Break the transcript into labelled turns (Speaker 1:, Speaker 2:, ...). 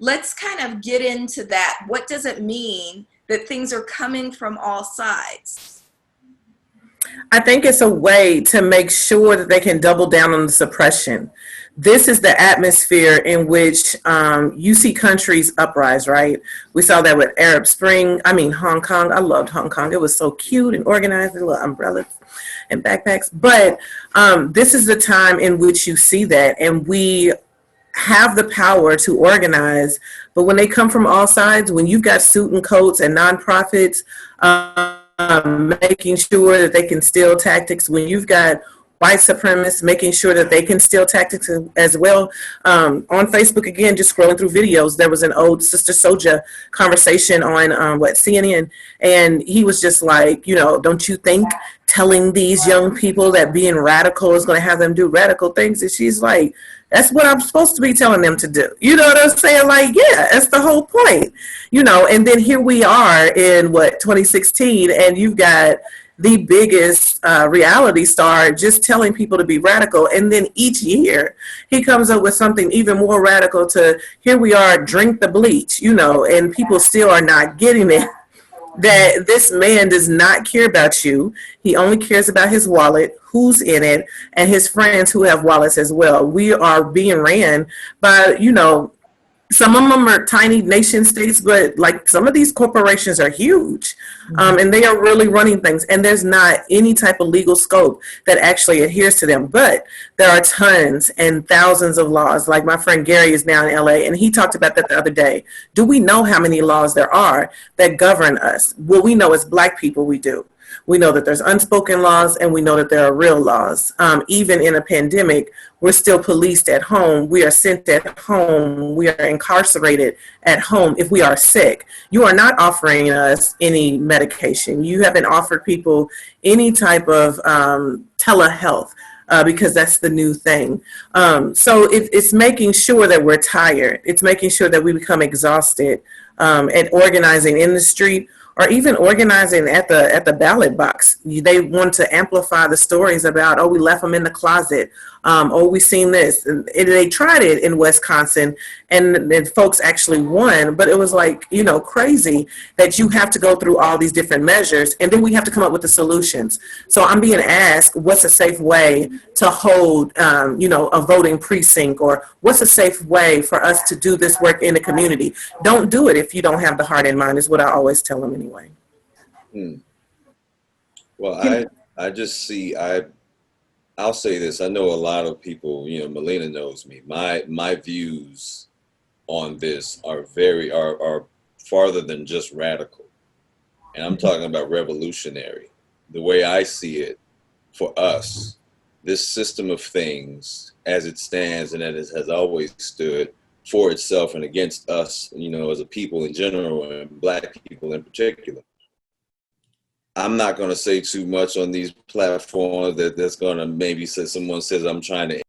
Speaker 1: let's kind of get into that. What does it mean that things are coming from all sides?
Speaker 2: I think it's a way to make sure that they can double down on the suppression. This is the atmosphere in which you see countries uprise, right? We saw that with Arab Spring. I mean, Hong Kong. I loved Hong Kong. It was so cute and organized, and little umbrellas and backpacks. But this is the time in which you see that, and we have the power to organize. But when they come from all sides, when you've got suit and coats and nonprofits, making sure that they can steal tactics, when you've got white supremacists making sure that they can steal tactics as well. On Facebook, again, just scrolling through videos, there was an old Sister Soja conversation on CNN, and he was just like, don't you think telling these young people that being radical is going to have them do radical things? And she's like, that's what I'm supposed to be telling them to do. You know what I'm saying? Like, yeah, that's the whole point. And then here we are in 2016, and you've got the biggest reality star just telling people to be radical. And then each year he comes up with something even more radical to, here we are, drink the bleach, and people still are not getting it. That this man does not care about you. He only cares about his wallet, who's in it, and his friends who have wallets as well. We are being ran by, some of them are tiny nation states, but like some of these corporations are huge, and they are really running things. And there's not any type of legal scope that actually adheres to them. But there are tons and thousands of laws. Like my friend Gary is now in LA, and he talked about that the other day. Do we know how many laws there are that govern us? Well, we know as Black people we do. We know that there's unspoken laws, and we know that there are real laws. Even in a pandemic, we're still policed at home. We are sent at home. We are incarcerated at home if we are sick. You are not offering us any medication. You haven't offered people any type of telehealth. Because that's the new thing. So it's making sure that we're tired. It's making sure that we become exhausted at organizing in the street, or even organizing at the ballot box. They want to amplify the stories about, we left them in the closet. We seen this. And they tried it in Wisconsin, and folks actually won. But it was like, crazy that you have to go through all these different measures, and then we have to come up with the solutions. So I'm being asked, what's a safe way to hold, a voting precinct, or what's a safe way for us to do this work in the community? Don't do it if you don't have the heart in mind, is what I always tell them anyway.
Speaker 3: Well, I just see, I'll say this. I know a lot of people, Melina knows me. My views on this are are farther than just radical. And I'm talking about revolutionary. The way I see it, for us, this system of things as it stands and as it has always stood for itself and against us, as a people in general and Black people in particular. I'm not going to say too much on these platforms that's going to maybe say someone says I'm trying to